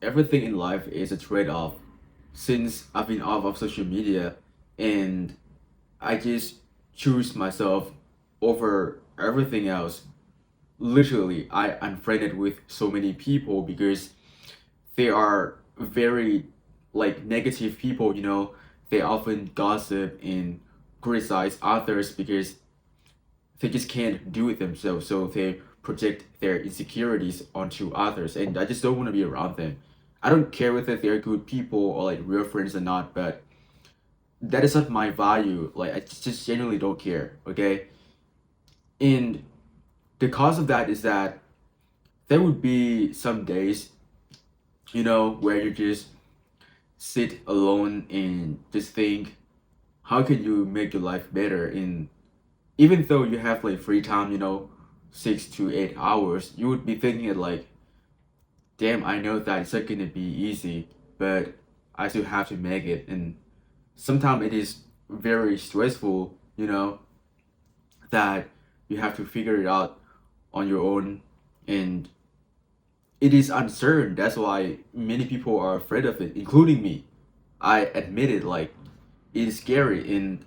everything in life is a trade-off. Since I've been off of social media and I just choose myself over everything else. Literally, I unfriended with so many people because they are very like negative people, They often gossip and criticize others because they just can't do it themselves. So they project their insecurities onto others, and I just don't want to be around them. I don't care whether they're good people or like real friends or not, but that is not my value. Like I just genuinely don't care. Okay, and the cause of that is that there would be some days, where you just sit alone and just think, how can you make your life better? And even though you have like free time, 6 to 8 hours, you would be thinking it like, damn, I know that it's not gonna be easy, but I still have to make it. And sometimes it is very stressful, that you have to figure it out on your own, and it is uncertain. That's why many people are afraid of it, including me. I admit it, like it is scary, and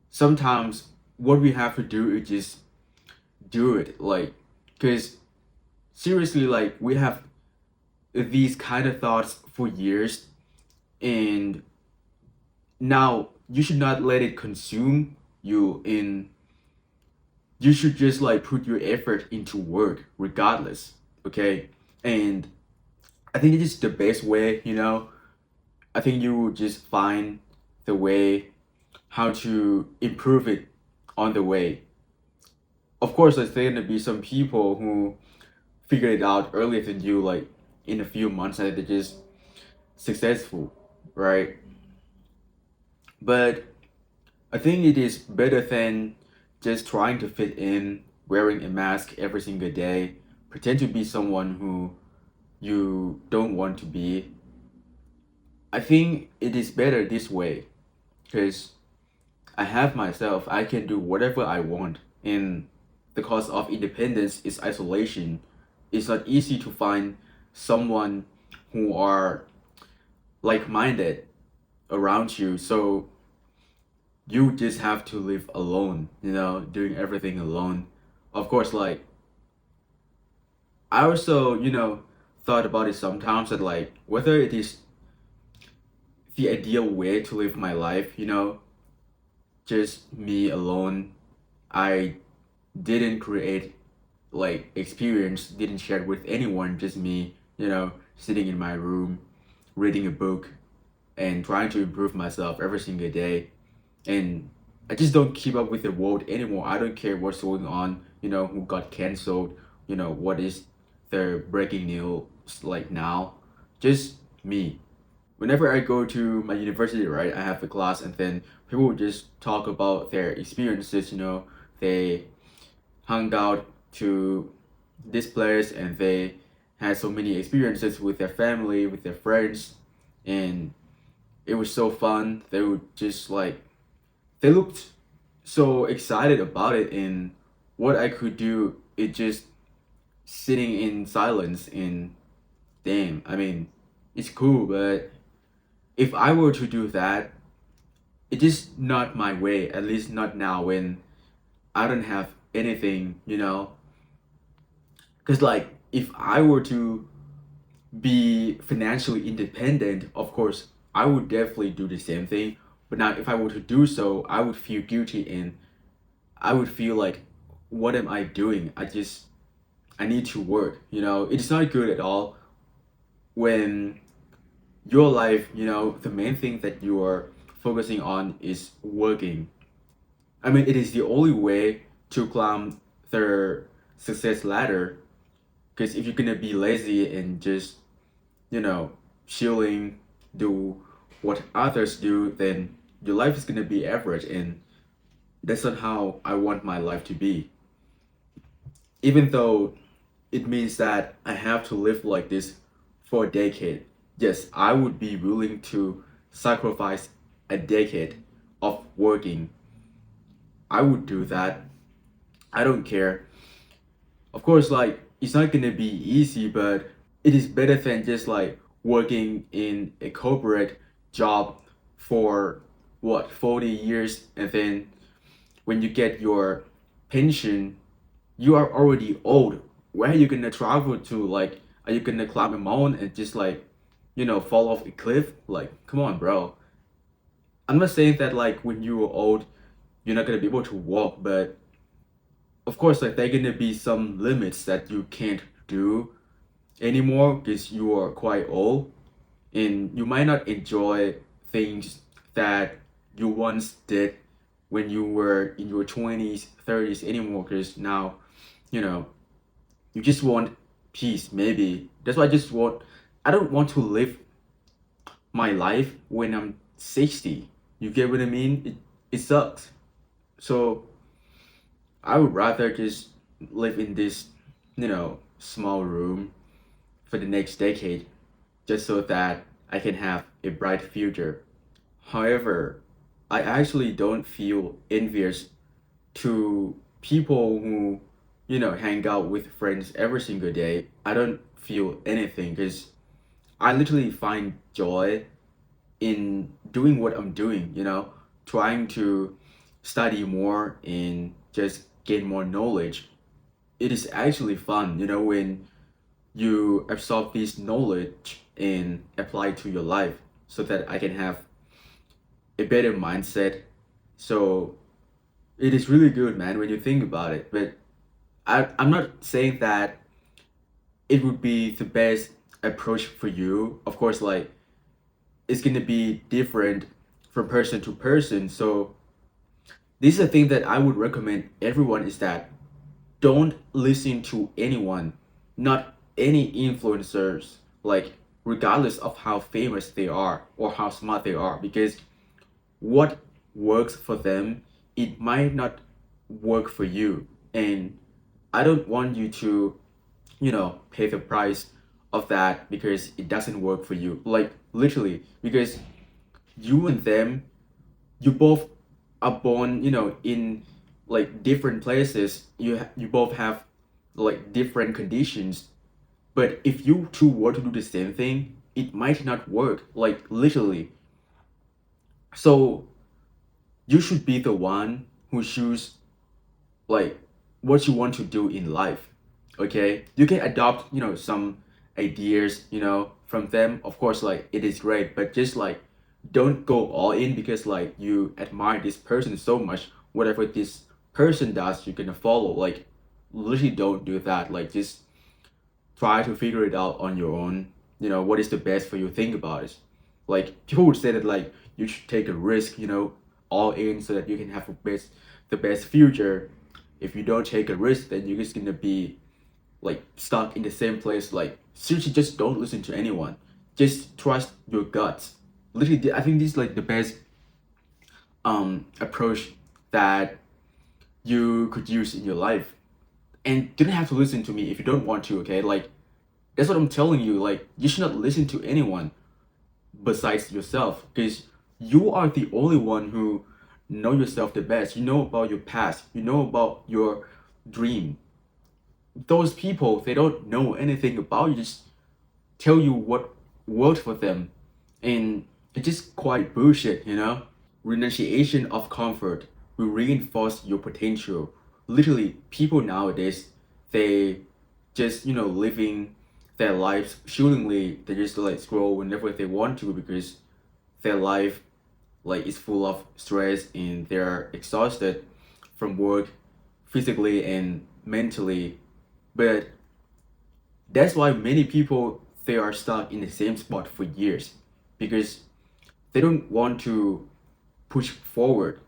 sometimes what we have to do is just do it, like, because seriously, like we have these kind of thoughts for years, and now you should not let it consume you. In You should just like put your effort into work regardless, okay? And I think it is the best way, I think you will just find the way how to improve it on the way. Of course, there's going to be some people who figure it out earlier than you, like in a few months, and they're just successful, right? But I think it is better than just trying to fit in, wearing a mask every single day, pretend to be someone who you don't want to be. I think it is better this way because I have myself, I can do whatever I want. And the cost of independence is isolation. It's not easy to find someone who are like minded around you. So you just have to live alone, doing everything alone. Of course, like I also, thought about it sometimes that like whether it is the ideal way to live my life, just me alone. I didn't create like experience, didn't share it with anyone, just me, sitting in my room, reading a book and trying to improve myself every single day. And I just don't keep up with the world anymore. I don't care what's going on, who got canceled, what is the breaking news like now. Just me. Whenever I go to my university, right, I have a class and then people would just talk about their experiences, they hung out to this place and they had so many experiences with their family, with their friends, and it was so fun. They would just like they looked so excited about it, and what I could do it just sitting in silence. And damn, I mean, it's cool, but if I were to do that, it is not my way, at least not now when I don't have anything, because like if I were to be financially independent, of course I would definitely do the same thing. But now if I were to do so, I would feel guilty, and I would feel like, what am I doing? I need to work, it's not good at all when your life, the main thing that you are focusing on is working. I mean, it is the only way to climb the success ladder. Because if you're gonna be lazy and just, you know, chilling, do what others do, then your life is gonna be average, and that's not how I want my life to be. Even though it means that I have to live like this for a decade, yes, I would be willing to sacrifice a decade of working. I would do that. I don't care. Of course, like it's not gonna be easy, but it is better than just like working in a corporate job for what 40 years, and then when you get your pension, you are already old. Where are you gonna travel to? Like, are you gonna climb a mountain and just like, fall off a cliff? Like, come on, bro. I'm not saying that like when you are old, you're not gonna be able to walk, but of course, like there are gonna be some limits that you can't do anymore because you are quite old, and you might not enjoy things that you once did when you were in your 20s, 30s anymore because now, you know, you just want peace, maybe. That's why I don't want to live my life when I'm 60. You get what I mean? It sucks. So I would rather just live in this, small room for the next decade just so that I can have a bright future. However, I actually don't feel envious to people who, hang out with friends every single day. I don't feel anything because I literally find joy in doing what I'm doing, trying to study more and just gain more knowledge. It is actually fun, when you absorb this knowledge and apply it to your life so that I can have a better mindset. So it is really good, man, when you think about it. But I'm not saying that it would be the best approach for you. Of course, like it's gonna be different from person to person. So this is a thing that I would recommend everyone is that don't listen to anyone, not any influencers, like regardless of how famous they are or how smart they are, because what works for them, it might not work for you. And I don't want you to, pay the price of that because it doesn't work for you. Like literally, because you and them, you both are born, in like different places. You both have like different conditions. But if you two were to do the same thing, it might not work. Like literally. So you should be the one who choose like what you want to do in life. Okay, you can adopt some ideas from them, of course, like it is great, but just like don't go all in because like you admire this person so much. Whatever this person does, you're gonna follow. Like literally don't do that. Like just try to figure it out on your own. What is the best for you, think about it. Like people would say that like you should take a risk, all in so that you can have the best future. If you don't take a risk, then you're just gonna be like stuck in the same place. Like seriously, just don't listen to anyone. Just trust your guts. Literally, I think this is like the best approach that you could use in your life. And you don't have to listen to me if you don't want to. Okay, like that's what I'm telling you. Like you should not listen to anyone besides yourself because you are the only one who know yourself the best. You know about your past. You know about your dream. Those people, they don't know anything about you, just tell you what worked for them, and it's just quite bullshit. Renunciation of comfort will reinforce your potential. Literally, people nowadays, they just living their lives shootingly. They just like scroll whenever they want to because their life like is full of stress and they're exhausted from work physically and mentally. But that's why many people, they are stuck in the same spot for years because they don't want to push forward.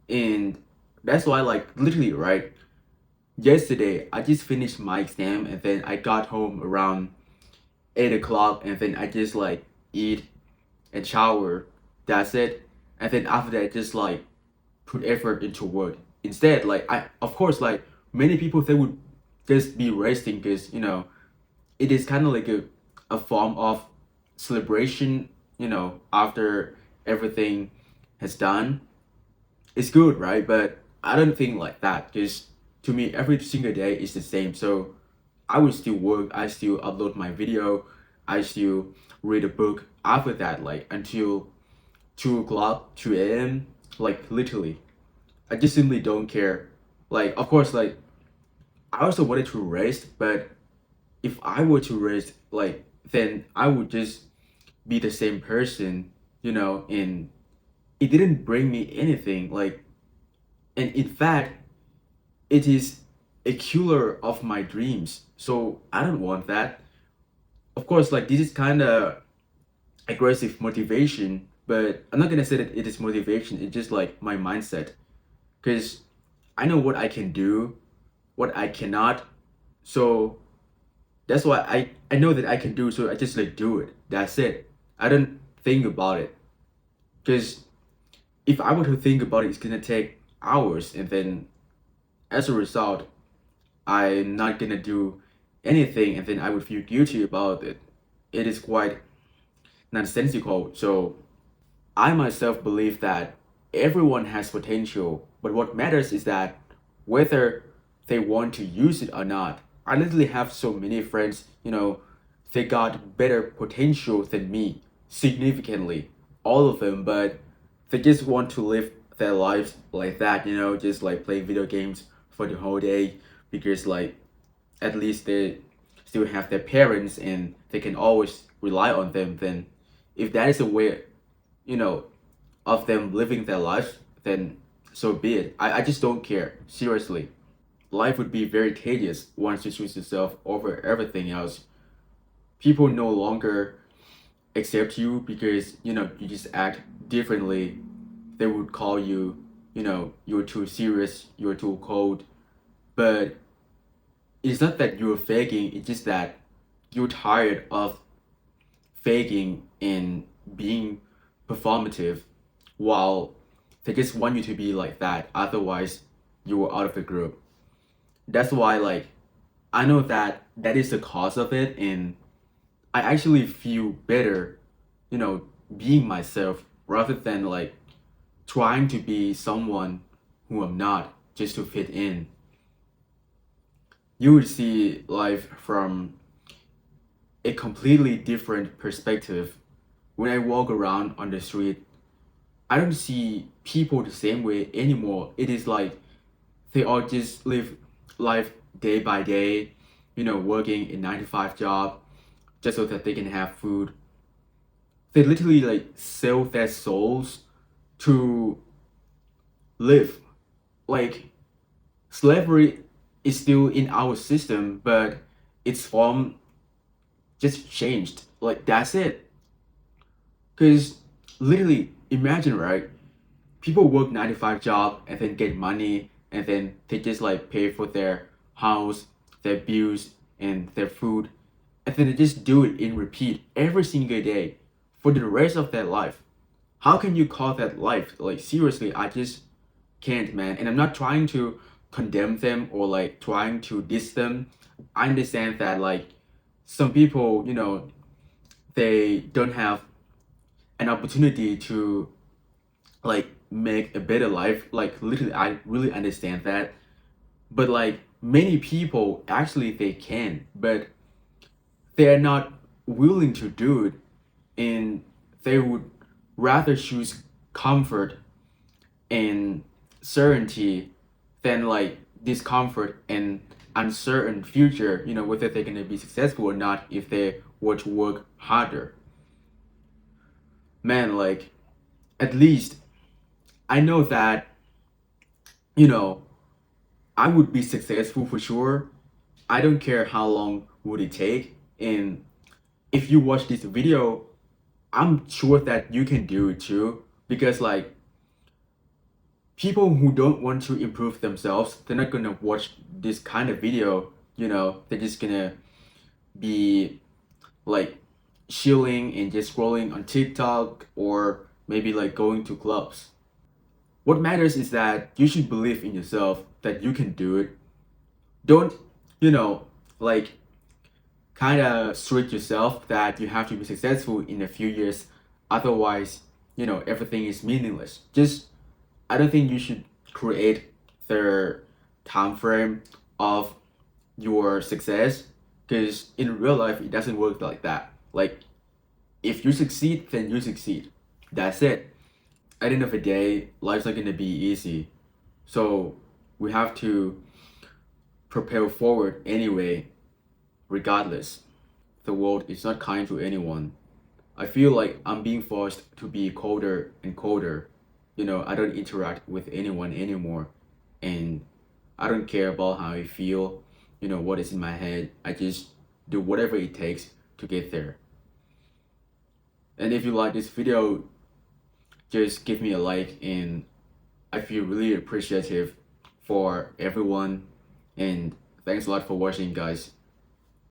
And that's why like literally, right, yesterday I just finished my exam and then I got home around 8 o'clock, and then I just like eat and shower. That's it. And then after that, just like put effort into work. Instead, like I, of course, like many people, they would just be resting because it is kind of like a form of celebration. After everything has done, it's good, right? But I don't think like that because to me, every single day is the same. So I would still work, I still upload my video, I still read a book after that, like until 2 o'clock, 2 a.m., like literally. I just simply don't care. Like, of course, like, I also wanted to rest, but if I were to rest, like, then I would just be the same person, and it didn't bring me anything. Like, and in fact, it is a killer of my dreams. So I don't want that. Of course, like, this is kind of aggressive motivation, but I'm not gonna say that it is motivation. It's just like my mindset, because I know what I can do, what I cannot. So that's why I know that I can do. So I just like do it. That's it. I don't think about it, because if I were to think about it, it's gonna take hours, and then as a result, I'm not gonna do anything, and then I would feel guilty about it. It is quite nonsensical. So I myself believe that everyone has potential, but what matters is that whether they want to use it or not. I literally have so many friends, they got better potential than me significantly, all of them, but they just want to live their lives like that, just like play video games for the whole day because, like, at least they still have their parents and they can always rely on them. Then if that is a way, you know of them living their lives, then so be it. I just don't care, seriously. Life would be very tedious once you choose yourself over everything else. People no longer accept you because you just act differently. They would call you, you're too serious, you're too cold. But it's not that you're faking, it's just that you're tired of faking and being performative, while they just want you to be like that. Otherwise, you were out of the group. That's why, like, I know that that is the cause of it, and I actually feel better, you know, being myself rather than like trying to be someone who I'm not just to fit in. You would see life from a completely different perspective. When I walk around on the street, I don't see people the same way anymore. It is like they all just live life day by day, working a 9 to 5 job just so that they can have food. They literally like sell their souls to live. Like, slavery is still in our system, but its form just changed. Like, that's it. Because literally, imagine, right? People work 9 to 5 job and then get money, and then they just like pay for their house, their bills, and their food, and then they just do it in repeat every single day for the rest of their life. How can you call that life? Like, seriously, I just can't, man. And I'm not trying to condemn them or like trying to diss them. I understand that, like, some people, they don't have an opportunity to like make a better life. Like, literally, I really understand that. But like, many people actually they can, but they're not willing to do it, and they would rather choose comfort and certainty than like discomfort and uncertain future, whether they're gonna be successful or not if they were to work harder. Man, like, at least I know that, you know, I would be successful for sure. I don't care how long would it take. And if you watch this video, I'm sure that you can do it too. Because like, people who don't want to improve themselves, they're not gonna watch this kind of video, they're just gonna be like chilling and just scrolling on TikTok or maybe like going to clubs. What matters is that you should believe in yourself that you can do it. Don't, you know, like kind of strict yourself that you have to be successful in a few years. Otherwise, everything is meaningless. Just, I don't think you should create the time frame of your success. Because in real life, it doesn't work like that. Like, if you succeed, then you succeed. That's it. At the end of the day, life's not gonna be easy. So we have to propel forward anyway, regardless. The world is not kind to anyone. I feel like I'm being forced to be colder and colder. I don't interact with anyone anymore. And I don't care about how I feel, what is in my head. I just do whatever it takes to get there. And if you like this video, just give me a like, and I feel really appreciative for everyone. And thanks a lot for watching, guys.